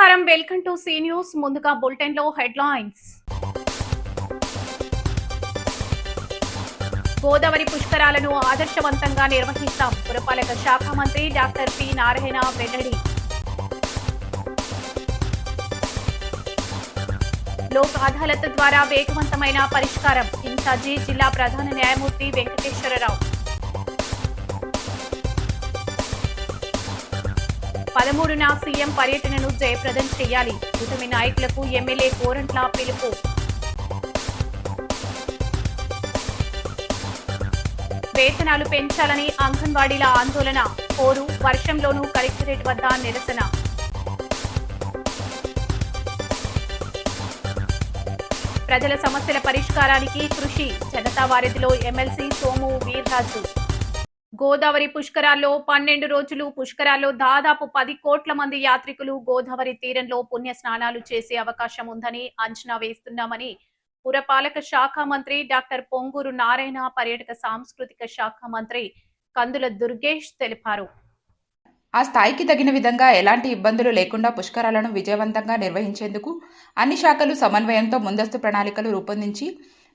నమస్కారం, welcome to C news. ముందుగా bulletin లో హెడ్లైన్స్. గోదావరి పుష్కరాలను ఆదర్శవంతంగా నిర్వహిస్తాం. పురపాలక శాఖ మంత్రి డాక్టర్ పి నారాయణ వెల్లడి. లోక్ అదాలత్ ద్వారా వేగవంతమైన పరిష్కారం. ఇన్ఛార్జి జిల్లా ప్రధాన న్యాయమూర్తి వెంకటేశ్వరరావు. 13న సీఎం పర్యటనను జయప్రదం చేయాలి. కూటమి నాయకులకు ఎమ్మెల్యే కోరంట్ల పిలుపు. వేతనాలు పెంచాలని అంగన్వాడీల ఆందోళన. పోరు వర్షంలోనూ కలెక్టరేట్ వద్ద నిరసన. ప్రజల సమస్యల పరిష్కారానికి కృషి. జనతా వారిధిలో ఎమ్మెల్సీ సోము వీర్రాజు. గోదావరి పుష్కరాల్లో 12 రోజులు పుష్కరాల్లో దాదాపు 10 కోట్ల మంది యాత్రికులు గోదావరి తీరంలో పుణ్య స్నానాలు చేసే అవకాశం ఉందని అంచనా వేస్తున్నామని పురపాలక శాఖ మంత్రి డాక్టర్ పొంగూరు నారాయణ, పర్యాటక సాంస్కృతిక శాఖ మంత్రి కందుల దుర్గేష్ తెలిపారు. ఆ స్థాయికి తగిన విధంగా ఎలాంటి ఇబ్బందులు లేకుండా పుష్కరాలను విజయవంతంగా నిర్వహించేందుకు అన్ని శాఖలు సమన్వయంతో ముందస్తు ప్రణాళికలు రూపొందించి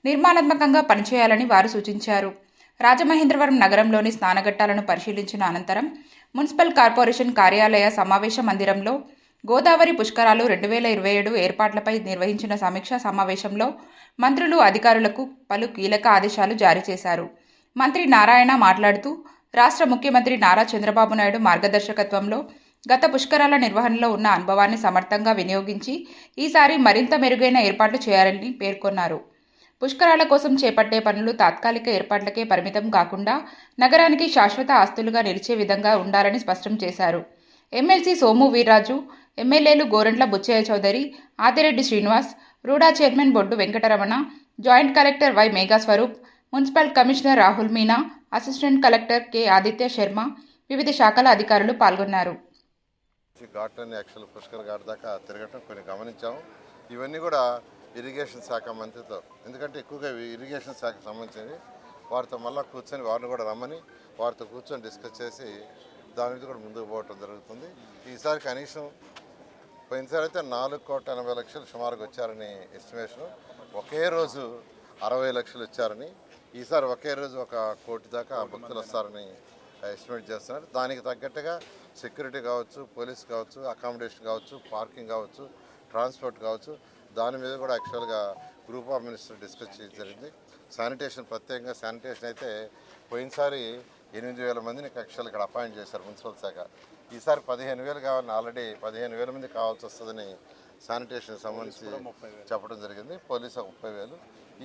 నిర్మాణాత్మకంగా పనిచేయాలని వారు సూచించారు. రాజమహేంద్రవరం నగరంలోని స్నానఘట్టాలను పరిశీలించిన అనంతరం మున్సిపల్ కార్పొరేషన్ కార్యాలయ సమావేశ మందిరంలో గోదావరి పుష్కరాలు 2027 ఏర్పాట్లపై నిర్వహించిన సమీక్షా సమావేశంలో మంత్రులు, అధికారులకు పలు కీలక ఆదేశాలు జారీ చేశారు. మంత్రి నారాయణ మాట్లాడుతూ, రాష్ట్ర ముఖ్యమంత్రి నారా చంద్రబాబు నాయుడు మార్గదర్శకత్వంలో గత పుష్కరాల నిర్వహణలో ఉన్న అనుభవాన్ని సమర్థంగా వినియోగించి ఈసారి మరింత మెరుగైన ఏర్పాట్లు చేయాలని పేర్కొన్నారు. పుష్కరాల కోసం చేపట్టే పనులు తాత్కాలిక ఏర్పాట్లకే పరిమితం కాకుండా నగరానికి శాశ్వత ఆస్తులుగా నిలిచే విధంగా ఉండాలని స్పష్టం చేశారు. ఎమ్మెల్సీ సోము వీర్రాజు, ఎమ్మెల్యేలు Gorantla Butchaiah Chowdary, Adireddy Srinivas, RUDA chairman Boddu Venkataramana, joint collector Y Meghaswaroop, municipal commissioner Rahul Meena, assistant collector K Aditya Sharma, వివిధ శాఖల అధికారులు పాల్గొన్నారు. ఇవన్నీ కూడా ఇరిగేషన్ శాఖ మంత్రితో, ఎందుకంటే ఎక్కువగా ఇరిగేషన్ శాఖకు సంబంధించి వారితో మళ్ళీ కూర్చొని వారిని కూడా రమ్మని వారితో కూర్చొని డిస్కస్ చేసి దాని మీద కూడా ముందుకు పోవటం జరుగుతుంది. ఈసారి కనీసం పోయినసారి అయితే 4,80,00,000 సుమారుగా వచ్చారని ఎస్టిమేషన్. ఒకే రోజు 60 లక్షలు వచ్చారని, ఈసారి ఒకే రోజు 1 కోటి దాకా భక్తులు వస్తారని ఎస్టిమేట్ చేస్తున్నారు. దానికి తగ్గట్టుగా సెక్యూరిటీ కావచ్చు, పోలీస్ కావచ్చు, అకామిడేషన్ కావచ్చు, పార్కింగ్ కావచ్చు, ట్రాన్స్పోర్ట్ కావచ్చు, దాని మీద కూడా యాక్చువల్గా గ్రూప్ ఆఫ్ మినిస్టర్ డిస్కస్ చేయడం జరిగింది. శానిటేషన్, ప్రత్యేకంగా శానిటేషన్ అయితే పోయినసారి 8,000 మందిని యాక్చువల్ ఇక్కడ అపాయింట్ చేశారు మున్సిపల్ శాఖ. ఈసారి 15,000 కావాలని, ఆల్రెడీ 15,000 మంది కావాల్సి వస్తుందని శానిటేషన్ సంబంధించి చెప్పడం జరిగింది. పోలీసు 30,000.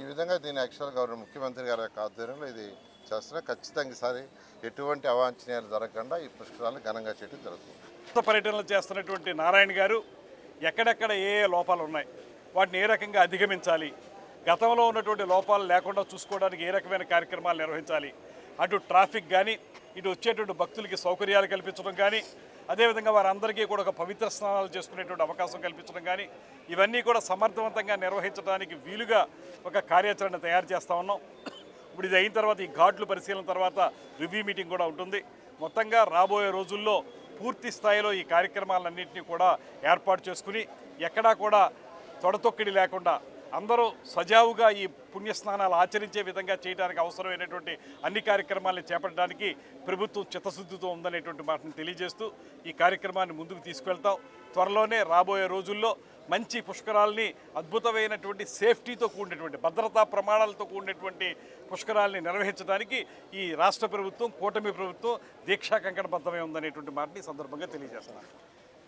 ఈ విధంగా దీన్ని యాక్చువల్గా ముఖ్యమంత్రి గారి యొక్క ఆధ్వర్యంలో ఇది చేస్తున్నా. ఖచ్చితంగా ఈసారి ఎటువంటి అవాంఛనీయాలు జరగకుండా ఈ పుష్కరాలను ఘనంగా చేయడం జరుగుతుంది. పర్యటనలు చేస్తున్నటువంటి నారాయణ గారు ఎక్కడెక్కడ ఏ లోపాలు ఉన్నాయి, వాటిని ఏ రకంగా అధిగమించాలి, గతంలో ఉన్నటువంటి లోపాలు లేకుండా చూసుకోవడానికి ఏ రకమైన కార్యక్రమాలు నిర్వహించాలి, అటు ట్రాఫిక్ కానీ, ఇటు వచ్చేటువంటి భక్తులకి సౌకర్యాలు కల్పించడం కానీ, అదేవిధంగా వారందరికీ కూడా ఒక పవిత్ర స్నానాలు చేసుకునేటువంటి అవకాశం కల్పించడం కానీ, ఇవన్నీ కూడా సమర్థవంతంగా నిర్వహించడానికి వీలుగా ఒక కార్యాచరణ తయారు చేస్తూ ఉన్నాం. ఇప్పుడు ఇది అయిన తర్వాత, ఈ ఘాట్లు పరిశీలన తర్వాత రివ్యూ మీటింగ్ కూడా ఉంటుంది. మొత్తంగా రాబోయే రోజుల్లో పూర్తి స్థాయిలో ఈ కార్యక్రమాలన్నింటినీ కూడా ఏర్పాటు చేసుకుని ఎక్కడా కూడా తొడతొక్కిడి లేకుండా అందరూ సజావుగా ఈ పుణ్యస్నానాలు ఆచరించే విధంగా చేయడానికి అవసరమైనటువంటి అన్ని కార్యక్రమాలను చేపట్టడానికి ప్రభుత్వం చిత్తశుద్ధితో ఉందనేటువంటి మాటను తెలియజేస్తూ ఈ కార్యక్రమాన్ని ముందుకు తీసుకువెళ్తాం. త్వరలోనే రాబోయే రోజుల్లో మంచి పుష్కరాలని, అద్భుతమైనటువంటి సేఫ్టీతో కూడినటువంటి, భద్రతా ప్రమాణాలతో కూడినటువంటి పుష్కరాలని నిర్వహించడానికి ఈ రాష్ట్ర ప్రభుత్వం, కూటమి ప్రభుత్వం దీక్షా కంకణబద్ధమై ఉందనేటువంటి మాటని సందర్భంగా తెలియజేస్తున్నాను.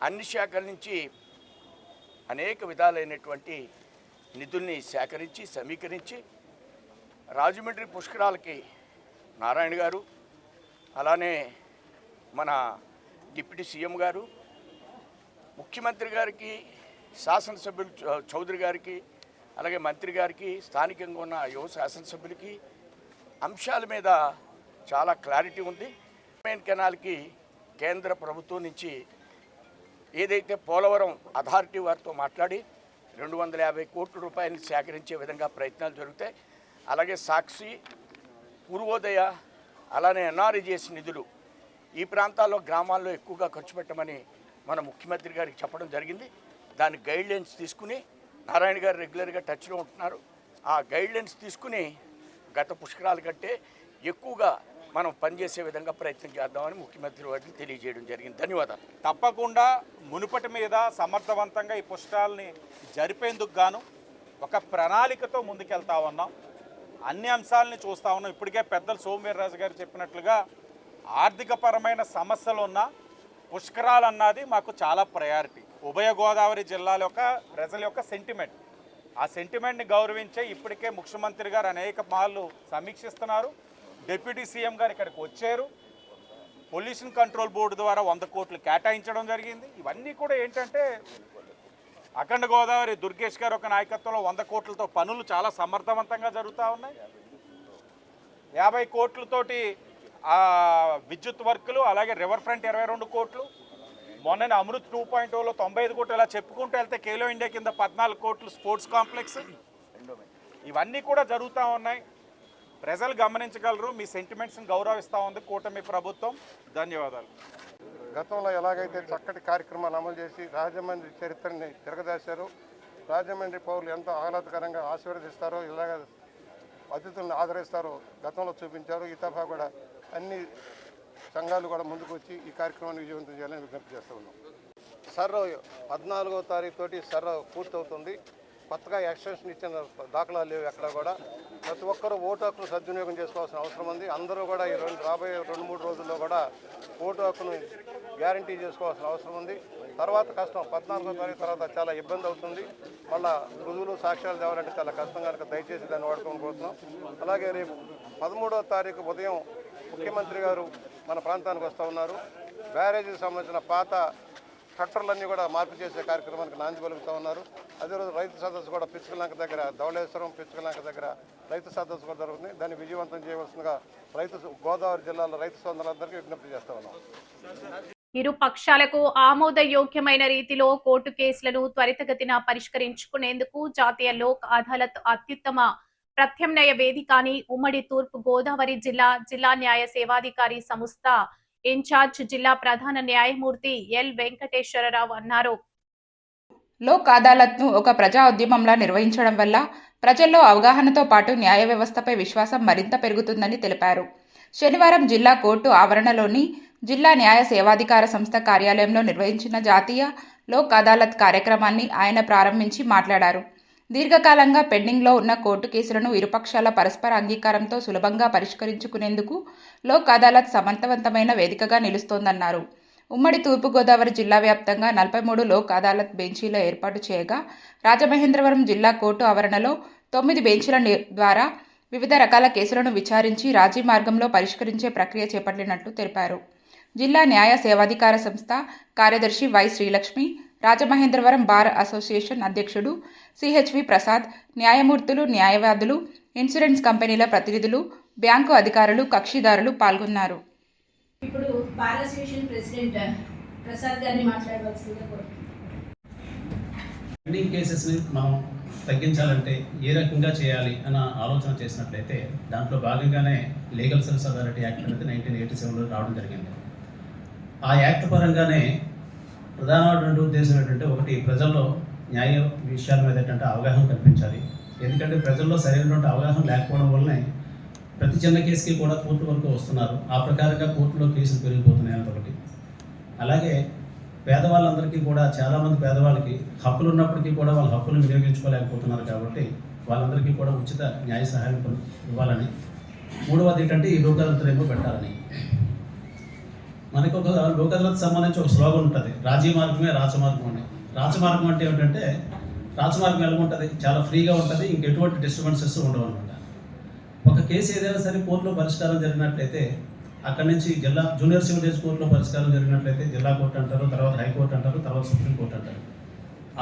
అన్ని శాఖల నుంచి అనేక విధాలైనటువంటి నిధుల్ని సేకరించి సమీకరించి రాజమండ్రి పుష్కరాలకి నారాయణ గారు, అలానే మన డిప్యూటీ సీఎం గారు, ముఖ్యమంత్రి గారికి, శాసనసభ్యులు చౌదరి గారికి, అలాగే మంత్రి గారికి, స్థానికంగా ఉన్న యువ శాసనసభ్యులకి అంశాల మీద చాలా క్లారిటీ ఉంది. మెయిన్ కెనాల్కి కేంద్ర ప్రభుత్వం నుంచి ఏదైతే పోలవరం అథారిటీ వారితో మాట్లాడి 250 కోట్ల రూపాయలు సేకరించే విధంగా ప్రయత్నాలు జరుగుతాయి. అలాగే సాక్షి, పూర్వోదయ, అలానే ఎన్ఆర్ఈజీఎస్ నిధులు ఈ ప్రాంతాల్లో, గ్రామాల్లో ఎక్కువగా ఖర్చు పెట్టమని మన ముఖ్యమంత్రి గారికి చెప్పడం జరిగింది. దాని గైడ్లైన్స్ తీసుకుని నారాయణ గారు రెగ్యులర్గా టచ్లో ఉంటున్నారు. ఆ గైడ్లైన్స్ తీసుకుని గత పుష్కరాల కంటే ఎక్కువగా మనం పనిచేసే విధంగా ప్రయత్నం చేద్దామని ముఖ్యమంత్రి వారిని తెలియజేయడం జరిగింది. ధన్యవాదాలు. తప్పకుండా మునుపటి మీద సమర్థవంతంగా ఈ పుష్కరాలని జరిపేందుకు గాను ఒక ప్రణాళికతో ముందుకెళ్తా ఉన్నాం. అన్ని అంశాలని చూస్తూ ఉన్నాం. ఇప్పటికే పెద్దలు సోమవీర్రాజు గారు చెప్పినట్లుగా ఆర్థికపరమైన సమస్యలు ఉన్న పుష్కరాలు అన్నది మాకు చాలా ప్రయారిటీ. ఉభయ గోదావరి జిల్లాల యొక్క ప్రజల యొక్క సెంటిమెంట్. ఆ సెంటిమెంట్ని గౌరవించే ఇప్పటికే ముఖ్యమంత్రి గారు అనేక మార్లు సమీక్షిస్తున్నారు. డిప్యూటీ సీఎం గారు ఇక్కడికి వచ్చారు. పొల్యూషన్ కంట్రోల్ బోర్డు ద్వారా 100 కోట్లు కేటాయించడం జరిగింది. ఇవన్నీ కూడా ఏంటంటే అఖండ గోదావరి దుర్గేష్ గారు ఒక నాయకత్వంలో 100 కోట్లతో పనులు చాలా సమర్థవంతంగా జరుగుతూ ఉన్నాయి. 50 కోట్లతోటి విద్యుత్ వర్కులు, అలాగే రివర్ ఫ్రంట్ 22 కోట్లు, మొన్న అమృత్ 2.0లో 95 కోట్లు, ఇలా చెప్పుకుంటూ వెళ్తే ఖేలో ఇండియా కింద 14 కోట్లు స్పోర్ట్స్ కాంప్లెక్స్, ఇవన్నీ కూడా జరుగుతూ ఉన్నాయి. ప్రజలు గమనించగలరు. మీ సెంటిమెంట్స్ని గౌరవిస్తూ ఉంది కూటమి ప్రభుత్వం. ధన్యవాదాలు. గతంలో ఎలాగైతే చక్కటి కార్యక్రమాలు అమలు చేసి రాజమండ్రి చరిత్రని తిరగదాశారు, రాజమండ్రి పౌరులు ఎంతో ఆహ్లాదకరంగా ఆశీర్వదిస్తారో, ఇలాగ అతిథులను ఆదరిస్తారో గతంలో చూపించారు. ఈ తఫా కూడా అన్ని సంఘాలు కూడా ముందుకు వచ్చి ఈ కార్యక్రమాన్ని విజయవంతం చేయాలని విజ్ఞప్తి చేస్తూ ఉన్నాం. సర్వ 14వ తారీఖు తోటి సర్వ పూర్తవుతుంది. కొత్తగా ఎక్స్టెన్షన్ ఇచ్చిన దాఖలాలు లేవు ఎక్కడ కూడా. ప్రతి ఒక్కరూ ఓటు హక్కును సద్వినియోగం చేసుకోవాల్సిన అవసరం ఉంది. అందరూ కూడా ఈ రాబోయే 2-3 రోజుల్లో కూడా ఓటు హక్కును గ్యారంటీ చేసుకోవాల్సిన అవసరం ఉంది. తర్వాత కష్టం, 14వ తారీఖు తర్వాత చాలా ఇబ్బంది అవుతుంది. మళ్ళీ రుజువులు సాక్ష్యాలు తేవాలంటే చాలా కష్టం కనుక దయచేసి దాన్ని వాడుకొని కోరుతున్నాం. అలాగే రేపు 13వ తారీఖు ఉదయం ముఖ్యమంత్రి గారు మన ప్రాంతానికి వస్తూ ఉన్నారు. బ్యారేజీకి సంబంధించిన పాత షట్టర్లన్నీ కూడా మార్పు చేసే కార్యక్రమానికి నాంది పలుకుతూ ఉన్నారు. అదే రోజు రైతు సదస్సు కూడా పిచ్చుకలంక దగ్గర, ధవళేశ్వరం పిచ్చుకలంక దగ్గర రైతు సదస్సు కూడా జరుగుతుంది. దాన్ని విజయవంతం చేయవలసిందిగా గోదావరి జిల్లాలో రైతు సోదరులందరికీ విజ్ఞప్తి చేస్తూ ఉన్నాం. ఇరు పక్షాలకు ఆమోదయోగ్యమైన రీతిలో కోర్టు కేసులను త్వరితగతిన పరిష్కరించుకునేందుకు జాతీయ లోక్ అదాలత్ అత్యుత్తమ ప్రత్యామ్నాయ వేదిక అని ఉమ్మడి తూర్పు గోదావరి జిల్లా న్యాయ సేవాధికారి సంస్థ ఇన్ఛార్జ్ జిల్లా ప్రధాన న్యాయమూర్తి ఎల్ వెంకటేశ్వరరావు అన్నారు. లోక్ అదాలత్ను ఒక ప్రజా ఉద్యమంలా నిర్వహించడం వల్ల ప్రజల్లో అవగాహనతో పాటు న్యాయ వ్యవస్థపై విశ్వాసం మరింత పెరుగుతుందని తెలిపారు. శనివారం జిల్లా కోర్టు ఆవరణలోని జిల్లా న్యాయ సేవాధికార సంస్థ కార్యాలయంలో నిర్వహించిన జాతీయ లోక్ అదాలత్ కార్యక్రమాన్ని ఆయన ప్రారంభించి మాట్లాడారు. దీర్ఘకాలంగా పెండింగ్లో ఉన్న కోర్టు కేసులను ఇరుపక్షాల పరస్పర అంగీకారంతో సులభంగా పరిష్కరించుకునేందుకు లోక్ అదాలత్ సమర్థవంతమైన వేదికగా నిలుస్తోందన్నారు. ఉమ్మడి తూర్పుగోదావరి జిల్లా వ్యాప్తంగా 43 లోక్ అదాలత్ బెంచీల ఏర్పాటు చేయగా రాజమహేంద్రవరం జిల్లా కోర్టు ఆవరణలో 9 బెంచీల ద్వారా వివిధ రకాల కేసులను విచారించి రాజీ మార్గంలో పరిష్కరించే ప్రక్రియ చేపట్టినట్లు తెలిపారు. జిల్లా న్యాయ సేవాధికార సంస్థ కార్యదర్శి Y Srilakshmi, Rajamahendravaram bar association అధ్యక్షుడు సిహెచ్వి ప్రసాద్, న్యాయమూర్తులు, న్యాయవాదులు, ఇన్సూరెన్స్ కంపెనీల ప్రతినిధులు, బ్యాంకు అధికారులు, కక్షిదారులు పాల్గొన్నారు. ఇప్పుడు బార్ అసోసియేషన్ ప్రెసిడెంట్ ప్రసాద్ గారిని మాట్లాడవలసిందిగా కోరుతున్నాను. పెండింగ్ కేసెస్ని మనం తగ్గించాలంటే ఏ రకంగా చేయాలి అన్న ఆలోచన చేసినట్లయితే దాంట్లో భాగంగానే లీగల్ సర్వీస్ అథారిటీ యాక్ట్ అనేది 1987లో రావడం జరిగింది. ఆ యాక్ట్ పరంగానే ప్రధానమైనటువంటి ఉద్దేశం ఏంటంటే, ఒకటి ప్రజల్లో న్యాయ విషయాల మీద ఏంటంటే అవగాహన కల్పించాలి. ఎందుకంటే ప్రజల్లో సరైనటువంటి అవగాహన లేకపోవడం వల్లనే ప్రతి చిన్న కేసుకి కూడా కోర్టు వరకు వస్తున్నారు. ఆ ప్రకారంగా కోర్టులో కేసులు పెరిగిపోతున్నాయి అన్నది. అలాగే పేదవాళ్ళందరికీ కూడా, చాలామంది పేదవాళ్ళకి హక్కులు ఉన్నప్పటికీ కూడా వాళ్ళ హక్కులను వినియోగించుకోలేకపోతున్నారు. కాబట్టి వాళ్ళందరికీ కూడా ఉచిత న్యాయ సహాయం ఇవ్వాలని, మూడవది ఏంటంటే ఈ లోక్ అదాలత్ ఏమో పెట్టాలని. మనకు ఒక లోక్ అదాలత్ సంబంధించి ఒక స్లోగన్ ఉంటుంది, రాజీ మార్గమే రాచమార్గం అని. రాచమార్గం అంటే ఏమిటంటే, రాచమార్గం ఎలా ఉంటుంది, చాలా ఫ్రీగా ఉంటుంది, ఇంకెటువంటి డిస్టర్బెన్సెస్ ఉండవు అనమాట. ఒక కేసు ఏదైనా సరే కోర్టులో పరిష్కారం జరిగినట్లయితే అక్కడి నుంచి జూనియర్ సివిల్ జడ్జి కోర్టులో పరిష్కారం జరిగినట్లయితే జిల్లా కోర్టు అంటారు, తర్వాత హైకోర్టు అంటారు, తర్వాత సుప్రీంకోర్టు అంటారు.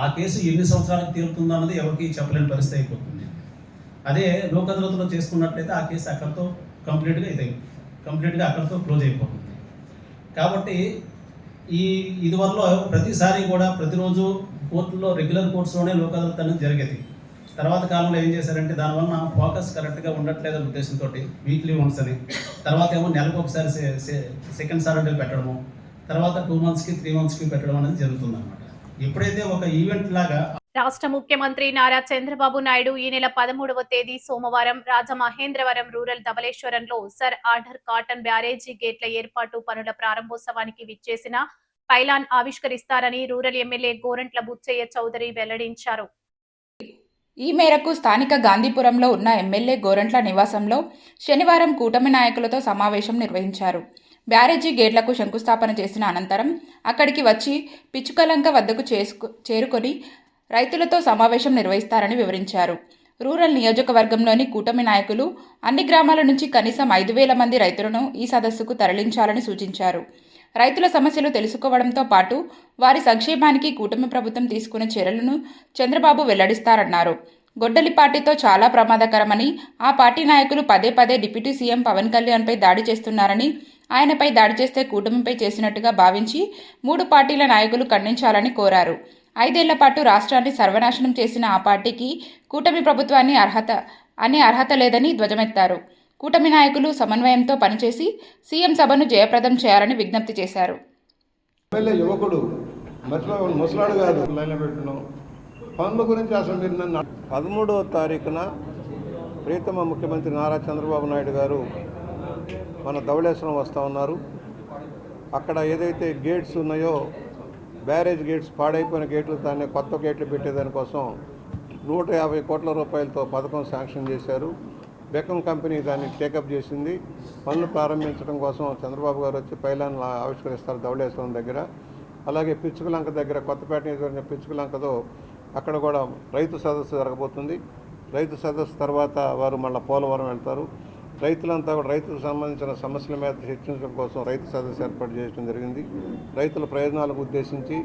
ఆ కేసు ఎన్ని సంవత్సరాలకు తీరుతుందో అన్నది ఎవరికి చెప్పలేని పరిస్థితి అయిపోతుంది. అదే లోక్ అదాలత్లో చేసుకున్నట్లయితే ఆ కేసు అక్కడితో కంప్లీట్గా అక్కడితో క్లోజ్ అయిపోతుంది. కాబట్టి ఇది వల్ల ప్రతిసారి కూడా ప్రతిరోజు కోర్టులో రెగ్యులర్ కోర్ట్స్లోనే లోక్ అదాలత్ అనేది జరిగేది. తర్వాత కాలంలో ఏం చేశారంటే, దానివల్ల ఫోకస్ కరెక్ట్గా ఉండట్లేదనే ఉద్దేశంతో వీక్లీ వన్స్ అని, తర్వాత ఏమో నెలకు ఒకసారి సెకండ్ సాటర్డే పెట్టడము, తర్వాత 2 monthsకి 3 monthsకి పెట్టడం అనేది జరుగుతుందన్నమాట. ఎప్పుడైతే ఒక ఈవెంట్ లాగా రాష్ట్ర ముఖ్యమంత్రి నారా చంద్రబాబు నాయుడు ఈ నెల 13వ తేదీ సోమవారం రాజమహేంద్రవరం రూరల్ ధవళేశ్వరంలో సర్ ఆర్డర్ కాటన్ బ్యారేజీ గేట్ల ఏర్పాటు పనుల ప్రారంభోత్సవానికి విచ్చేసిన పైలాన్ ఆవిష్కరిస్తారని రూరల్ ఎమ్మెల్యే గోరంట్ల బుచ్చయ్య చౌదరి వెల్లడించారు. ఈ మేరకు స్థానిక గాంధీపురంలో ఉన్న ఎమ్మెల్యే గోరంట్ల నివాసంలో శనివారం కూటమి నాయకులతో సమావేశం నిర్వహించారు. బ్యారేజీ గేట్లకు శంకుస్థాపన చేసిన అనంతరం అక్కడికి వచ్చి పిచ్చుకలంక వద్దకు చేరుకొని రైతులతో సమావేశం నిర్వహిస్తారని వివరించారు. రూరల్ నియోజకవర్గంలోని కూటమి నాయకులు అన్ని గ్రామాల నుంచి కనీసం 5,000 మంది రైతులను ఈ సదస్సుకు తరలించాలని సూచించారు. రైతుల సమస్యలు తెలుసుకోవడంతో పాటు వారి సంక్షేమానికి కూటమి ప్రభుత్వం తీసుకున్న చర్యలను చంద్రబాబు వెల్లడిస్తారన్నారు. గొడ్డలి పార్టీతో చాలా ప్రమాదకరమని, ఆ పార్టీ నాయకులు పదే పదే డిప్యూటీ సీఎం పవన్ కళ్యాణ్పై దాడి చేస్తున్నారని, ఆయనపై దాడి చేస్తే కూటమిపై చేసినట్టుగా భావించి 3 పార్టీల నాయకులు ఖండించాలని కోరారు. 5 ఏళ్ల పాటు రాష్ట్రాన్ని సర్వనాశనం చేసిన ఆ పార్టీకి కూటమి ప్రభుత్వాన్ని అర్హత లేదని ధ్వజమెత్తారు. కూటమి నాయకులు సమన్వయంతో పనిచేసి సీఎం సభను జయప్రదం చేయాలని విజ్ఞప్తి చేశారు. ఎమ్మెల్యే యువకుడు ముసలాడు కాదు, లైన్లో పెట్టున్నాం పనుల గురించి అసలు మీరు నన్ను 13వ తారీఖున ప్రీతమ ముఖ్యమంత్రి నారా చంద్రబాబు నాయుడు గారు మన ధవళేశ్వరం వస్తూ ఉన్నారు. అక్కడ ఏదైతే గేట్స్ ఉన్నాయో బ్యారేజ్ గేట్స్, పాడైపోయిన గేట్లు, దాన్ని కొత్త గేట్లు పెట్టేదానికోసం 150 కోట్ల రూపాయలతో పథకం శాంక్షన్ చేశారు. బెకం కంపెనీ దాన్ని టేకప్ చేసింది. పనులు ప్రారంభించడం కోసం చంద్రబాబు గారు వచ్చి పైలాన్ ఆవిష్కరిస్తారు ధవళేశ్వరం దగ్గర. అలాగే పిచ్చుకలంక దగ్గర కొత్తపేట నియోజకవర్గం పిచ్చుకలంకతో అక్కడ కూడా రైతు సదస్సు జరగబోతుంది. రైతు సదస్సు తర్వాత వారు మళ్ళీ పోలవరం వెళ్తారు. రైతులంతా కూడా రైతులకు సంబంధించిన సమస్యల మీద చర్చించడం కోసం రైతు సదస్సు ఏర్పాటు చేయడం జరిగింది. రైతుల ప్రయోజనాలకు ఉద్దేశించి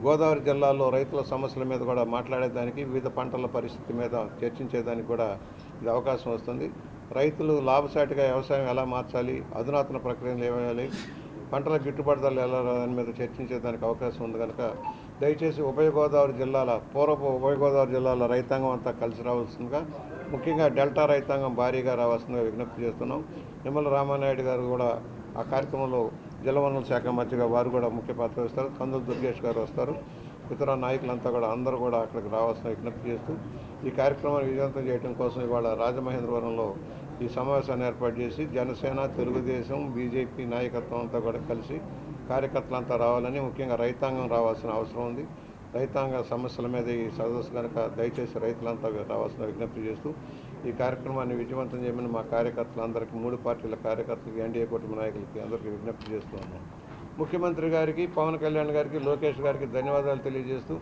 గోదావరి జిల్లాలో రైతుల సమస్యల మీద కూడా మాట్లాడేదానికి, వివిధ పంటల పరిస్థితి మీద చర్చించేదానికి కూడా ఇది అవకాశం వస్తుంది. రైతులు లాభసాటిగా వ్యవసాయం ఎలా మార్చాలి, అధునాతన ప్రక్రియలు ఏమేయాలి, పంటల గిట్టుబాటు ధరలు ఎలా దాని మీద చర్చించేదానికి అవకాశం ఉంది కనుక దయచేసి ఉభయ గోదావరి జిల్లాల రైతాంగం అంతా కలిసి రావాల్సిందిగా, ముఖ్యంగా డెల్టా రైతాంగం భారీగా రావాల్సిందిగా విజ్ఞప్తి చేస్తున్నాం. నిమ్మల రామానాయుడు గారు కూడా ఆ కార్యక్రమంలో జలవనరుల శాఖ మంత్రిగా వారు కూడా ముఖ్య పాత్ర వస్తారు. కందుల దుర్గేష్ గారు వస్తారు. ఇతర నాయకులంతా కూడా అందరూ కూడా అక్కడికి రావాల్సిన విజ్ఞప్తి చేస్తూ ఈ కార్యక్రమాన్ని విజయవంతం చేయడం కోసం ఇవాళ రాజమహేంద్రవరంలో ఈ సమావేశాన్ని ఏర్పాటు చేసి జనసేన, తెలుగుదేశం, బీజేపీ నాయకత్వం అంతా కూడా కలిసి కార్యకర్తలంతా రావాలని, ముఖ్యంగా రైతాంగం రావాల్సిన అవసరం ఉంది. రైతాంగ సమస్యల మీద ఈ సదస్సు కనుక దయచేసి రైతులంతా రావాల్సిన విజ్ఞప్తి చేస్తూ ఈ కార్యక్రమాన్ని విజయవంతం చేయమని మా కార్యకర్తలందరికీ, 3 పార్టీల కార్యకర్తలకి, ఎన్డీఏ కూటమి నాయకులకి అందరికీ విజ్ఞప్తి చేస్తూ ఉన్నాం. ముఖ్యమంత్రి గారికి, పవన్ కళ్యాణ్ గారికి, లోకేష్ గారికి ధన్యవాదాలు తెలియజేస్తూ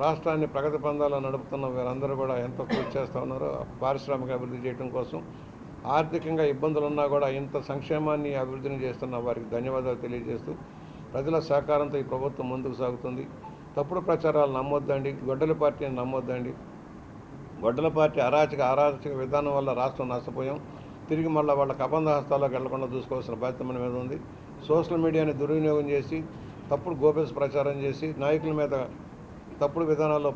రాష్ట్రాన్ని ప్రగతి పందాలో నడుపుతున్న వీరందరూ కూడా ఎంతో కృషి చేస్తూ ఉన్నారు. పారిశ్రామిక అభివృద్ధి చేయడం కోసం ఆర్థికంగా ఇబ్బందులు ఉన్నా కూడా ఇంత సంక్షేమాన్ని అభివృద్ధిని చేస్తున్న వారికి ధన్యవాదాలు తెలియజేస్తూ ప్రజల సహకారంతో ఈ ప్రభుత్వం ముందుకు సాగుతుంది. తప్పుడు ప్రచారాలు నమ్మొద్దండి, గొడ్డలి పార్టీని నమ్మొద్దండి. గొడ్డల పార్టీ అరాచక విధానం వల్ల రాష్ట్రం నష్టపోయాం. తిరిగి మళ్ళీ వాళ్ళ కబంధ హస్తాల్లోకి వెళ్లకుండా చూసుకోవాల్సిన బాధ్యత మన మీద ఉంది. సోషల్ మీడియాని దుర్వినియోగం చేసి తప్పుడు గోబెల్స్ ప్రచారం చేసి నాయకుల మీద తప్పుడు విధానాల్లో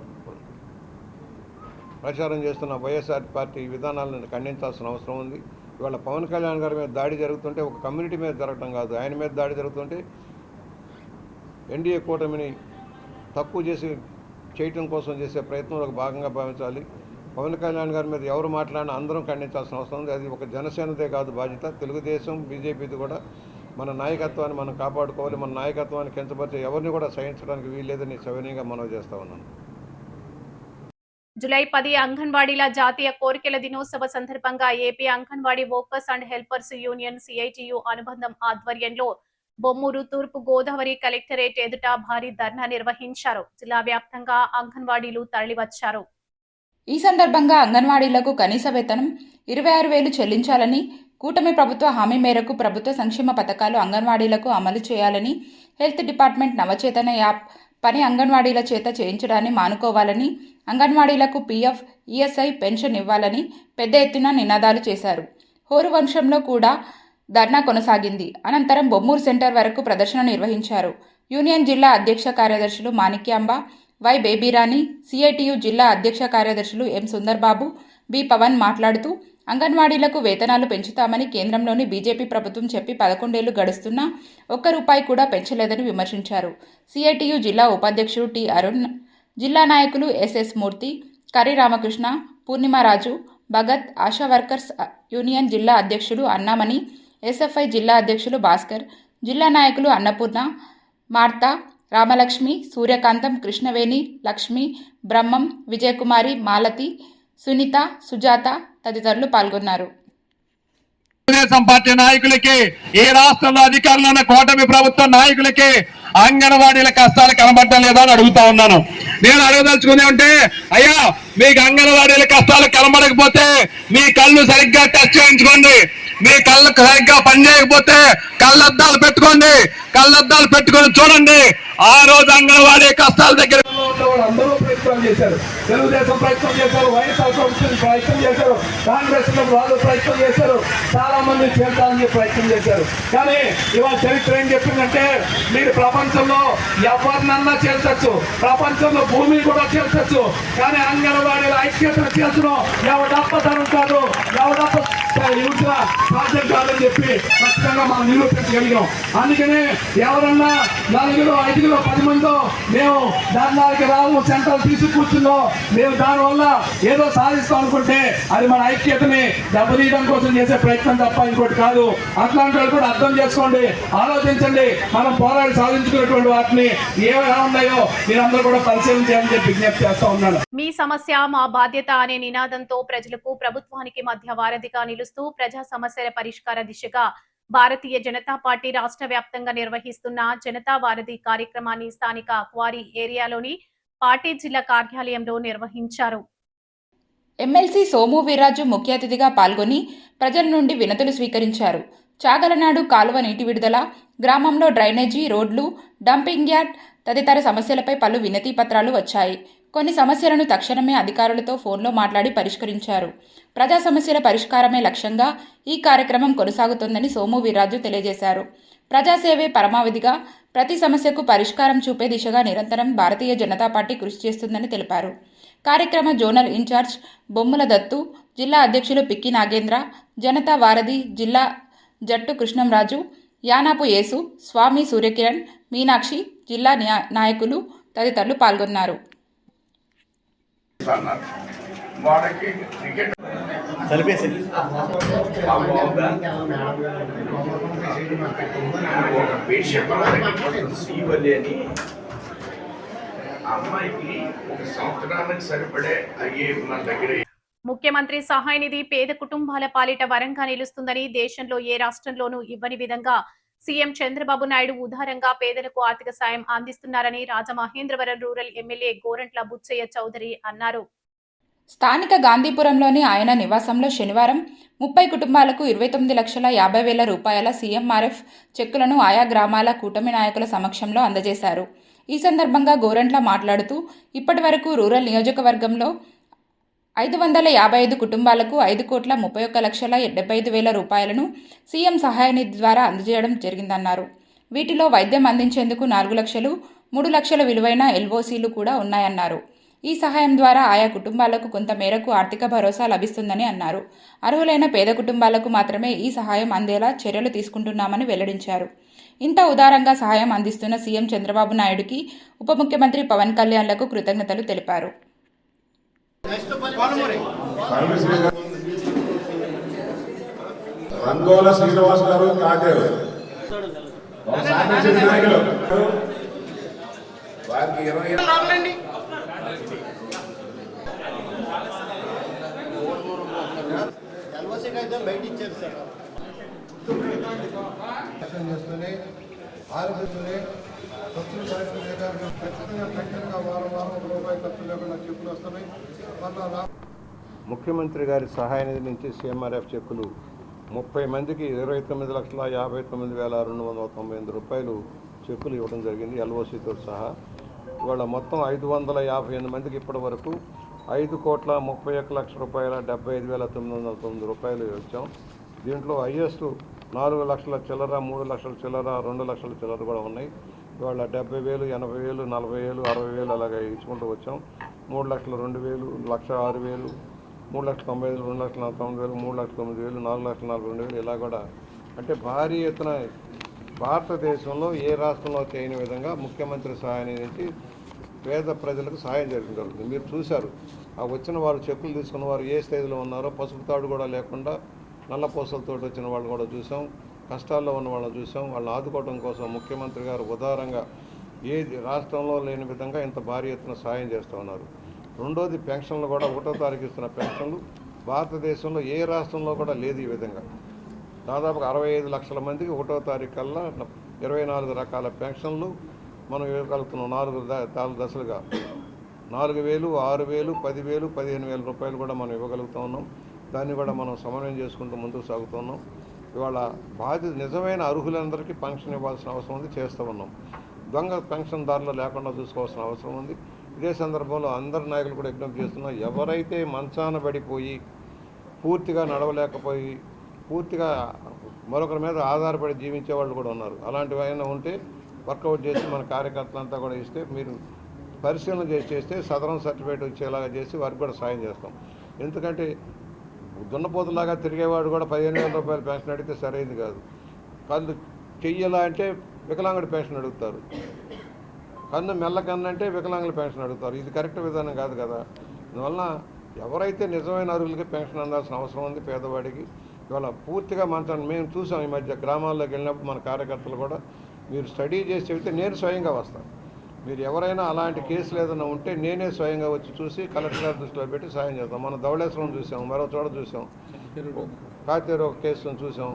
ప్రచారం చేస్తున్న వైఎస్ఆర్ పార్టీ విధానాలను ఖండించాల్సిన అవసరం ఉంది. ఇవాళ పవన్ కళ్యాణ్ గారి మీద దాడి జరుగుతుంటే ఒక కమ్యూనిటీ మీద జరగడం కాదు, ఆయన మీద దాడి జరుగుతుంటే ఎన్డీఏ కూటమిని తక్కువ చేయటం కోసం చేసే ప్రయత్నంలో భాగంగా భావించాలి. పవన్ కళ్యాణ్ గారి మీద ఎవరు మాట్లాడినా అందరం ఖండించాల్సిన అవసరం ఉంది. అది ఒక జనసేనదే కాదు బాధ్యత, తెలుగుదేశం, బీజేపీది కూడా మన నాయకత్వాన్ని మనం కాపాడుకోవాలి. మన నాయకత్వాన్ని కించపరిచే ఎవరిని కూడా సహించడానికి వీల్లేదని సవినయంగా మనవి చేస్తా ఉన్నాను. జూలై 10 అంగన్వాడీల జాతీయ కోరికల దినోత్సవ సందర్భంగా AP anganwadi workers and helpers union CITU అనుబంధం ఆధ్వర్యంలో బొమ్మూరు తూర్పు గోదావరి కలెక్టరేట్ ఎదుట భారీ ధర్నా నిర్వహించారు. జిల్లా వ్యాప్తంగా అంగన్వాడీలు తరలివచ్చారు. ఈ సందర్భంగా అంగన్వాడీలకు కనీస వేతనం 26,000 చెల్లించాలని, కూటమి ప్రభుత్వ హామీ మేరకు ప్రభుత్వ సంక్షేమ పథకాలు అంగన్వాడీలకు అమలు చేయాలని, హెల్త్ డిపార్ట్మెంట్ నవచేతన యాప్ పని అంగన్వాడీల చేత చేయించడాన్ని మానుకోవాలని, అంగన్వాడీలకు పీఎఫ్, ఈఎస్ఐ పెన్షన్ ఇవ్వాలని పెద్ద ఎత్తున నినాదాలు చేశారు. హోరు వంశంలో కూడా ధర్నా కొనసాగింది. అనంతరం బొమ్మూరు సెంటర్ వరకు ప్రదర్శన నిర్వహించారు. యూనియన్ జిల్లా అధ్యక్ష కార్యదర్శులు మాణిక్యాంబ, వై బేబీరాణి, సిఐటియు జిల్లా అధ్యక్ష కార్యదర్శులు ఎం సుందర్బాబు, బి పవన్ మాట్లాడుతూ అంగన్వాడీలకు వేతనాలు పెంచుతామని కేంద్రంలోని బీజేపీ ప్రభుత్వం చెప్పి 11 ఏళ్లు గడుస్తున్నా ఒక్క రూపాయి కూడా పెంచలేదని విమర్శించారు. సిఐటియు జిల్లా ఉపాధ్యక్షుడు టి అరుణ్, జిల్లా నాయకులు ఎస్ఎస్ మూర్తి, కర్రి రామకృష్ణ, పూర్ణిమారాజు, భగత్, ఆశా వర్కర్స్ యూనియన్ జిల్లా అధ్యక్షులు అన్నామణి, ఎస్ఎఫ్ఐ జిల్లా అధ్యక్షులు భాస్కర్, జిల్లా నాయకులు అన్నపూర్ణ, మార్తా, రామలక్ష్మి, సూర్యకాంతం, కృష్ణవేణి, లక్ష్మి, బ్రహ్మం, విజయకుమారి, మాలతి, సునీత, సుజాత తదితరులు పాల్గొన్నారు. తెలుగుదేశం పార్టీ నాయకులకి, ఈ రాష్ట్రంలో అధికారంలో ఉన్న కూటమి ప్రభుత్వ నాయకులకి అంగన్వాడీల కష్టాలు కనబడటం లేదా అని అడుగుతా ఉన్నాను. నేను అడగదలుచుకునే ఉంటే, అయ్యా మీకు అంగన్వాడీల కష్టాలు కనబడకపోతే మీ కళ్ళు సరిగ్గా టచ్ చేయించుకోండి. మీ కళ్ళు సరిగ్గా పనిచేయకపోతే కళ్ళద్దాలు పెట్టుకోండి. కళ్ళద్దాలు పెట్టుకొని చూడండి. ఆ రోజు అంగన్వాడీ కష్టాల దగ్గర అందరూ ప్రయత్నం చేశారు. తెలుగుదేశం ప్రయత్నం చేశారు, వైఎస్ఆర్ ప్రయత్నం చేశారు, కాంగ్రెస్ వాళ్ళు ప్రయత్నం చేశారు, చాలా మంది చేద్దామని ప్రయత్నం చేశారు. కానీ ఇవాళ చరిత్ర ఏం చెప్పిందంటే, మీరు ప్రపంచంలో ఎవరినన్నా చేర్చచ్చు, ప్రపంచంలో భూమిని కూడా చేర్చచ్చు, కానీ అంగన్వాడీల ఐక్యతను చేర్చడం ఎవడప్పతనం కాదు, ఎవడప్ప సాధ్యం కాదని చెప్పి ఖచ్చితంగా మనం నిరూపించగలిగాం. అందుకనే ఎవరన్నా 4, 5, 10 మందో మేము దానికి రాము సెంటర్ తీసి కూర్చున్నాం, మేము దానివల్ల ఏదో సాధిస్తాం అనుకుంటే అది మన ఐక్యతని దెబ్బతీయడం కోసం చేసే ప్రయత్నం తప్ప ఇంకోటి కాదు. అట్లాంటి వాళ్ళు కూడా అర్థం చేసుకోండి, ఆలోచించండి. మనం పోరాడి సాధించుకున్నటువంటి వాటిని ఏమైనా ఉన్నాయో మీరందరూ కూడా పరిశీలన చేయాలని చెప్పి విజ్ఞప్తి చేస్తా ఉన్నాను. మీ సమస్య మా బాధ్యత అనే నినాదంతో ప్రజలకు ప్రభుత్వానికి మధ్య వారధిగా నిలుస్తూ ప్రజా సమస్యల పరిష్కార దిశగా భారతీయ జనతా పార్టీ రాష్ట్ర వ్యాప్తంగా నిర్వహిస్తున్న జనతా వారధి కార్యక్రమాన్ని స్థానిక క్వారీ ఏరియాలోని పార్టీ జిల్లా కార్యాలయంలో నిర్వహించారు. ఎమ్మెల్సీ సోము వీర్రాజు ముఖ్య అతిథిగా పాల్గొని ప్రజల నుండి వినతులు స్వీకరించారు. చాగలనాడు కాలువ నీటి విడుదల, గ్రామంలో డ్రైనేజీ, రోడ్లు, డంపింగ్ యార్డ్ తదితర సమస్యలపై పలు వినతి పత్రాలు వచ్చాయి. కొన్ని సమస్యలను తక్షణమే అధికారులతో ఫోన్లో మాట్లాడి పరిష్కరించారు. ప్రజా సమస్యల పరిష్కారమే లక్ష్యంగా ఈ కార్యక్రమం కొనసాగుతోందని సోము వీర్రాజు తెలియజేశారు. ప్రజాసేవే పరమావధిగా ప్రతి సమస్యకు పరిష్కారం చూపే దిశగా నిరంతరం భారతీయ జనతా పార్టీ కృషి చేస్తుందని తెలిపారు. కార్యక్రమ జోనల్ ఇన్ఛార్జ్ బొమ్మల దత్తు, జిల్లా అధ్యక్షులు పిక్కి నాగేంద్ర, జనతా వారధి జిల్లా జట్టు కృష్ణంరాజు, యానాపు యేసు, స్వామి సూర్యకిరణ్, మీనాక్షి, జిల్లా నాయకులు తదితరులు పాల్గొన్నారు. వాళ్ళకి క్రికెట్ ఒక పేషెంట్ శ్రీవల్లి అమ్మాయికి ఒక సంవత్సరానికి సరిపడే అయ్యే మన దగ్గర. ముఖ్యమంత్రి సహాయ నిధి పేద కుటుంబాల పాలిట వరంగా నిలుస్తుందని దేశంలో ఏ రాష్ట్రంలోనూ ఇవ్వని విధంగా సీఎం చంద్రబాబు నాయుడు ఉదారంగా పేదలకు ఆర్థిక సాయం అందిస్తున్నారని రాజమహేంద్రవరం రూరల్ ఎమ్మెల్యే గోరంట్ల బుచ్చయ్య చౌదరి అన్నారు. స్థానిక గాంధీపురంలోని ఆయన నివాసంలో శనివారం 30 కుటుంబాలకు 29,50,000 రూపాయల సీఎంఆర్ఎఫ్ చెక్కులను ఆయా గ్రామాల కూటమి నాయకుల సమక్షంలో అందజేశారు. ఈ సందర్భంగా గోరంట్ల మాట్లాడుతూ ఇప్పటి వరకు రూరల్ నియోజకవర్గంలో 555 కుటుంబాలకు 5,31,75,000 రూపాయలను సీఎం సహాయ నిధి ద్వారా అందజేయడం జరిగిందన్నారు. వీటిలో వైద్యం అందించేందుకు 4 లక్షలు, 3 లక్షల విలువైన ఎల్ఓసీలు కూడా ఉన్నాయన్నారు. ఈ సహాయం ద్వారా ఆయా కుటుంబాలకు కొంత మేరకు ఆర్థిక భరోసా లభిస్తుందని అన్నారు. అర్హులైన పేద కుటుంబాలకు మాత్రమే ఈ సహాయం అందేలా చర్యలు తీసుకుంటున్నామని వెల్లడించారు. ఇంత ఉదారంగా సహాయం అందిస్తున్న సీఎం చంద్రబాబు నాయుడుకి ఉప ముఖ్యమంత్రి పవన్ కళ్యాణ్లకు కృతజ్ఞతలు తెలిపారు. రంగోల శ్రీనివాస్ గారు కాకేరు వారికి 20 బయట ఇచ్చారు సార్. చేస్తూనే ఆరోగ్యతోనే ఖర్చులు ఖచ్చితంగా వారం రూపాయలు ఖర్చు లేకుండా చెక్కులు వస్తున్నాయి. ముఖ్యమంత్రి గారి సహాయ నిధి నుంచి సీఎంఆర్ఎఫ్ చెక్కులు 30 మందికి 29,59,298 రూపాయలు చెక్కులు ఇవ్వడం జరిగింది, ఎల్ఓసీతో సహా. ఇవాళ మొత్తం 558 మందికి ఇప్పటి వరకు 5,31,00,000 రూపాయల 75,909 రూపాయలు ఇచ్చాం. దీంట్లో హైయెస్ట్ 4 లక్షల చిల్లర, 3 లక్షల చిల్లర, 2 లక్షల చిల్లర కూడా ఉన్నాయి. ఇవాళ 70,000, 80,000, 40,000, 60,000 అలాగే ఇచ్చుకుంటూ వచ్చాం. 3 లక్షల 2,000, 1,06,000, 3,90,000, 2,90,000, 3,90,000, 4,42,000 ఇలా కూడా అంటే భారీ ఎత్తున భారతదేశంలో ఏ రాష్ట్రంలో చేయని విధంగా ముఖ్యమంత్రి సహాయం నుంచి పేద ప్రజలకు సహాయం జరుగుతుంది. మీరు చూశారు, ఆ వచ్చిన వారు చెక్కులు తీసుకున్న వారు ఏ స్థాయిలో ఉన్నారో, పసుపు తాడు కూడా లేకుండా నల్లపూసలతో వచ్చిన వాళ్ళు కూడా చూసాం, కష్టాల్లో ఉన్న వాళ్ళని చూసాం. వాళ్ళని ఆదుకోవడం కోసం ముఖ్యమంత్రి గారు ఉదారంగా ఏ రాష్ట్రంలో లేని విధంగా ఇంత భారీ ఎత్తున సాయం చేస్తూ ఉన్నారు. రెండోది పెన్షన్లు కూడా 1వ తారీఖు ఇస్తున్న పెన్షన్లు భారతదేశంలో ఏ రాష్ట్రంలో కూడా లేదు ఈ విధంగా. దాదాపుగా 65 లక్షల మందికి 1వ తారీఖు కల్లా 24 రకాల పెన్షన్లు మనం ఇవ్వగలుగుతున్నాం. 4 దశలుగా 4,000, 6,000, 10,000, 15,000 రూపాయలు కూడా మనం ఇవ్వగలుగుతూ ఉన్నాం. దాన్ని కూడా మనం సమన్వయం చేసుకుంటూ ముందుకు సాగుతున్నాం. ఇవాళ నిజమైన అర్హులందరికీ పెన్షన్ ఇవ్వాల్సిన అవసరం ఉంది, చేస్తూ ఉన్నాం. దొంగ పెన్షన్దారులు లేకుండా చూసుకోవాల్సిన అవసరం ఉంది. ఇదే సందర్భంలో అందరి నాయకులు కూడా విజ్ఞప్తి చేస్తున్నాం, ఎవరైతే మంచాన పడిపోయి పూర్తిగా నడవలేకపోయి పూర్తిగా మరొకరి మీద ఆధారపడి జీవించే వాళ్ళు కూడా ఉన్నారు. అలాంటివి అయినా ఉంటే వర్కౌట్ చేసి మన కార్యకర్తలంతా కూడా ఇస్తే మీరు పరిశీలన చేస్తే సదరం సర్టిఫికేట్ వచ్చేలాగా చేసి వారికి కూడా సాయం చేస్తాం. ఎందుకంటే దున్నపోతులాగా తిరిగేవాడు కూడా 15,000 రూపాయలు పెన్షన్ అడిగితే సరైనది కాదు. కళ్ళు చెయ్యాలా అంటే వికలాంగుడి పెన్షన్ అడుగుతారు, కన్ను మెల్లకన్నంటే వికలాంగుల పెన్షన్ అడుగుతారు. ఇది కరెక్ట్ విధానం కాదు కదా. అందువలన ఎవరైతే నిజమైన అర్హులకి పెన్షన్ అందాల్సిన అవసరం ఉంది పేదవాడికి. ఇవాళ పూర్తిగా మంచాన్ని మేము చూసాం ఈ మధ్య గ్రామాల్లోకి వెళ్ళినప్పుడు మన కార్యకర్తలు కూడా మీరు స్టడీ చేసి చెబితే నేను స్వయంగా వస్తాను. మీరు ఎవరైనా అలాంటి కేసులు ఏదైనా ఉంటే నేనే స్వయంగా వచ్చి చూసి కలెక్టర్ గారి దృష్టిలో పెట్టి సాయం చేస్తాం. మనం ధవళేశ్వరం చూసాం, మరో చోట చూసాం, కాతేరు ఒక కేసును చూసాం.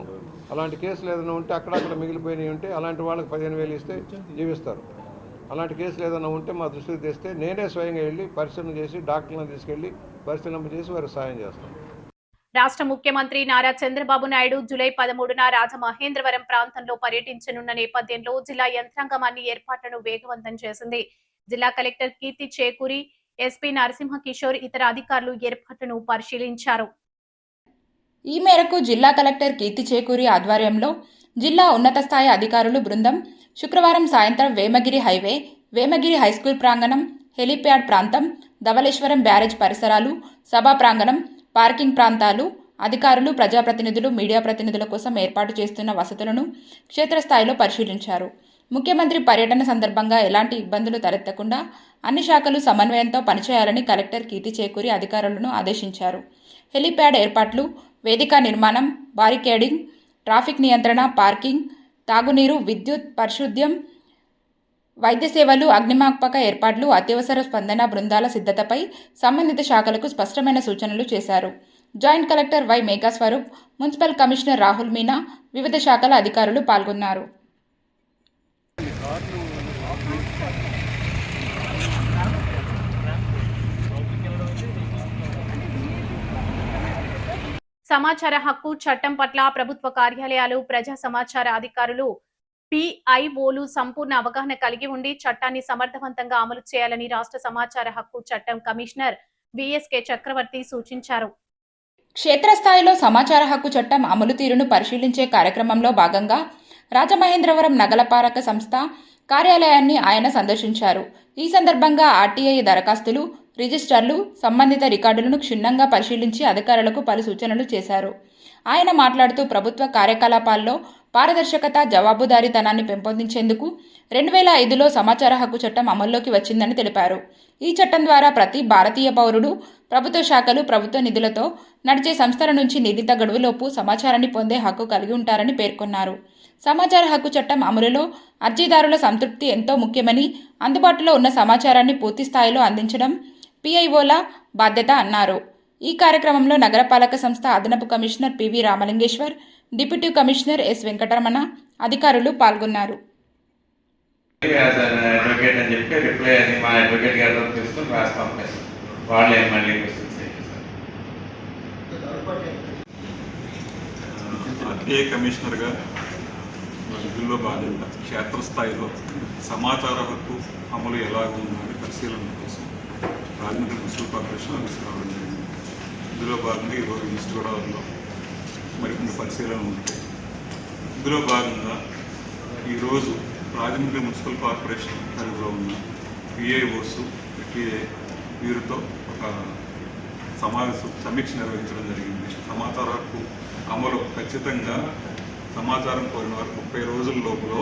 అలాంటి కేసులు ఏదైనా ఉంటే అక్కడక్కడ మిగిలిపోయినవి ఉంటే అలాంటి వాళ్ళకి 15,000 ఇస్తే జీవిస్తారు. అలాంటి కేసులు ఏదైనా ఉంటే మా దృష్టికి తెస్తే నేనే స్వయంగా వెళ్ళి పరిశీలన చేసి డాక్టర్లను తీసుకెళ్ళి పరిశీలన చేసి వారికి సాయం చేస్తాం. రాష్ట్ర ముఖ్యమంత్రి నారా చంద్రబాబు నాయుడు జూలై 13న రాజమహేంద్రవరం ప్రాంతంలో పర్యటించనున్న నేపథ్యంలో జిల్లా యంత్రాంగం అన్ని ఏర్పాట్లను వేగవంతం చేసింది. జిల్లా కలెక్టర్ కీర్తి చేకూరి, ఎస్పీ నరసింహ కిషోర్ ఇతర అధికారులు ఏర్పాట్లను పరిశీలించారు. ఈ మేరకు జిల్లా కలెక్టర్ కీర్తి చేకూరి ఆధ్వర్యంలో జిల్లా ఉన్నత స్థాయి అధికారులు బృందం శుక్రవారం సాయంత్రం వేమగిరి హైవే, వేమగిరి హైస్కూల్ ప్రాంగణం, హెలీప్యాడ్ ప్రాంతం, ధవళేశ్వరం బ్యారేజ్ పరిసరాలు, సభా ప్రాంగణం, పార్కింగ్ ప్రాంతాలు, అధికారులు, ప్రజాప్రతినిధులు, మీడియా ప్రతినిధుల కోసం ఏర్పాటు చేస్తున్న వసతులను క్షేత్రస్థాయిలో పరిశీలించారు. ముఖ్యమంత్రి పర్యటన సందర్భంగా ఎలాంటి ఇబ్బందులు తలెత్తకుండా అన్ని శాఖలు సమన్వయంతో పనిచేయాలని కలెక్టర్ కీర్తి చేకూరి అధికారులను ఆదేశించారు. హెలీప్యాడ్ ఏర్పాట్లు, వేదిక నిర్మాణం, బారికేడింగ్, ట్రాఫిక్ నియంత్రణ, పార్కింగ్, తాగునీరు, విద్యుత్, పరిశుద్ధ్యం, వైద్య సేవలు, అగ్నిమాపక ఏర్పాట్లు, అత్యవసర స్పందన బృందాల సిద్ధతపై సంబంధిత శాఖలకు స్పష్టమైన సూచనలు చేశారు. Joint collector why Meghaswaroop, municipal commissioner Rahul Meena, వివిధ శాఖల అధికారులు పాల్గొన్నారు. సమాచార హక్కు చట్టం పట్ల ప్రభుత్వ కార్యాలయాలు, ప్రజా సమాచార అధికారులు, పిఐఓలు సంపూర్ణ అవగాహన కలిగి ఉండి చట్టాన్ని సమర్థవంతంగా అమలు చేయాలని రాష్ట్ర సమాచార హక్కు చట్టం కమిషనర్ విఎస్కే చక్రవర్తి సూచించారు. క్షేత్రస్థాయిలో సమాచార హక్కు చట్టం అమలు తీరును పరిశీలించే కార్యక్రమంలో భాగంగా రాజమహేంద్రవరం నగరపాలక సంస్థ కార్యాలయాన్ని ఆయన సందర్శించారు. ఈ సందర్భంగా ఆర్టీఐ దరఖాస్తులు, రిజిస్టర్లు, సంబంధిత రికార్డులను క్షుణ్ణంగా పరిశీలించి అధికారులకు పలు సూచనలు చేశారు. ఆయన మాట్లాడుతూ ప్రభుత్వ కార్యకలాపాల్లో పారదర్శకత, జవాబుదారీతనాన్ని పెంపొందించేందుకు 2005లో సమాచార హక్కు చట్టం అమల్లోకి వచ్చిందని తెలిపారు. ఈ చట్టం ద్వారా ప్రతి భారతీయ పౌరుడు ప్రభుత్వ శాఖలు, ప్రభుత్వ నిధులతో నడిచే సంస్థల నుంచి నిర్ణీత గడువులోపు సమాచారాన్ని పొందే హక్కు కలిగి ఉంటారని పేర్కొన్నారు. సమాచార హక్కు చట్టం అమలులో అర్జీదారుల సంతృప్తి ఎంతో ముఖ్యమని, అందుబాటులో ఉన్న సమాచారాన్ని పూర్తి స్థాయిలో అందించడం పిఐఓల బాధ్యత అన్నారు. ఈ కార్యక్రమంలో నగరపాలక సంస్థ అదనపు commissioner PV Ramalingeswar, deputy commissioner S Venkataramana, అధికారులు పాల్గొన్నారు. కమిషనర్గా విధుల్లో భాగంగా క్షేత్రస్థాయిలో సమాచార హక్కు అమలు ఎలాగ ఉందని పరిశీలన కోసం రాజమండ్రి మున్సిపల్ కార్పొరేషన్ తీసుకురావడం జరిగింది. ఇందులో భాగంగా ఈరోజు ఈస్ట్ గోదావరిలో మరికొన్ని పరిశీలనలు ఉంటాయి. ఇందులో భాగంగా ఈరోజు రాజమండ్రి మున్సిపల్ కార్పొరేషన్ పరిధిలో ఉన్న పిఐఓస్, వీరితో ఒక సమీక్ష నిర్వహించడం జరిగింది. సమాచార హక్కు అమలు ఖచ్చితంగా సమాచారం కోరిన వారు 30 రోజుల లోపల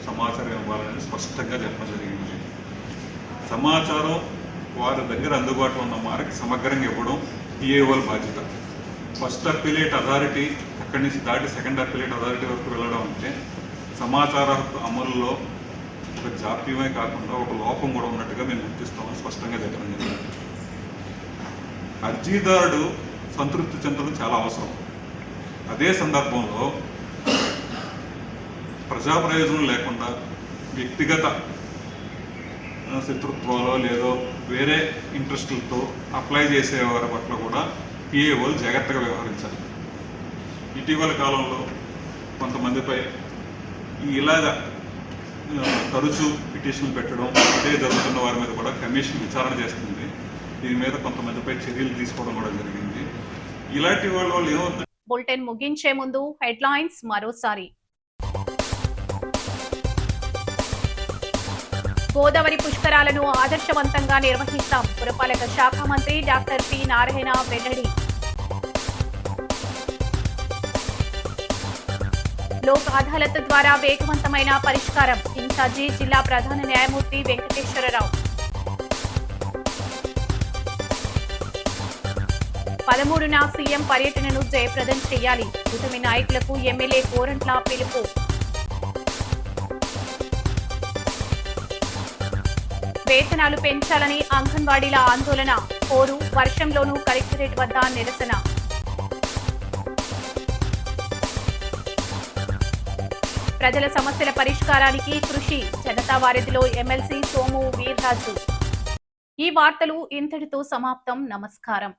సమాచారం ఇవ్వాలని స్పష్టంగా చెప్పడం జరిగింది. సమాచారం వారి దగ్గర అందుబాటులో ఉన్న వారికి సమగ్రంగా ఇవ్వడం PAOల బాధ్యత. ఫస్ట్ అప్పీలేట్ అథారిటీ అక్కడి నుంచి దాటి సెకండ్ అప్పీలేట్ అథారిటీ వరకు వెళ్ళడం అంటే సమాచార హక్కు అమలులో ఒక జాప్యమే కాకుండా ఒక లోపం కూడా ఉన్నట్టుగా మేము గుర్తిస్తామని స్పష్టంగా చెప్పడం జరిగింది. అర్జీదారుడు సంతృప్తి చెందడం చాలా అవసరం. అదే సందర్భంలో ప్రజా ప్రయోజనం లేకుండా వ్యక్తిగత శత్రుత్వాలో లేదో వేరే ఇంట్రెస్టులతో అప్లై చేసేవారి పట్ల కూడా PAOలు జాగ్రత్తగా వ్యవహరించాలి. ఇటీవల కాలంలో కొంతమందిపై ఇలాగా తరచూ పిటిషన్లు పెట్టడం ఇదే జరుగుతున్న వారి మీద కూడా కమిషన్ విచారణ చేస్తుంది. దీని మీద కొంతమందిపై చర్యలు తీసుకోవడం కూడా జరిగింది. ఇలాంటి వాళ్ళు ఏమవుతుంది? బులెటిన్ ముగించే ముందు హెడ్లైన్స్ మరోసారి. గోదావరి పుష్కరాలను ఆదర్శవంతంగా నిర్వహిస్తాం. పురపాలక శాఖ మంత్రి డాక్టర్ పి నారాయణ వెల్లడి. లోక్ అదాలత్ ద్వారా వేగవంతమైన పరిష్కారం. ఇన్ఛార్జి జిల్లా ప్రధాన న్యాయమూర్తి వెంకటేశ్వరరావు. 13న సీఎం పర్యటనను జయప్రదం చేయాలి. కూటమి నాయకులకు ఎమ్మెల్యే కోరంట్ల పిలుపు. వేతనాలు పెంచాలని అంగన్వాడీల ఆందోళన. పోరు వర్షంలోనూ కలెక్టరేట్ వద్ద నిరసన. ప్రజల సమస్యల పరిష్కారానికి కృషి. జనతా వారిధిలో ఎమ్మెల్సీ సోము వీర్రాజు. ఈ వార్తలు ఇంతటితో సమాప్తం. నమస్కారం.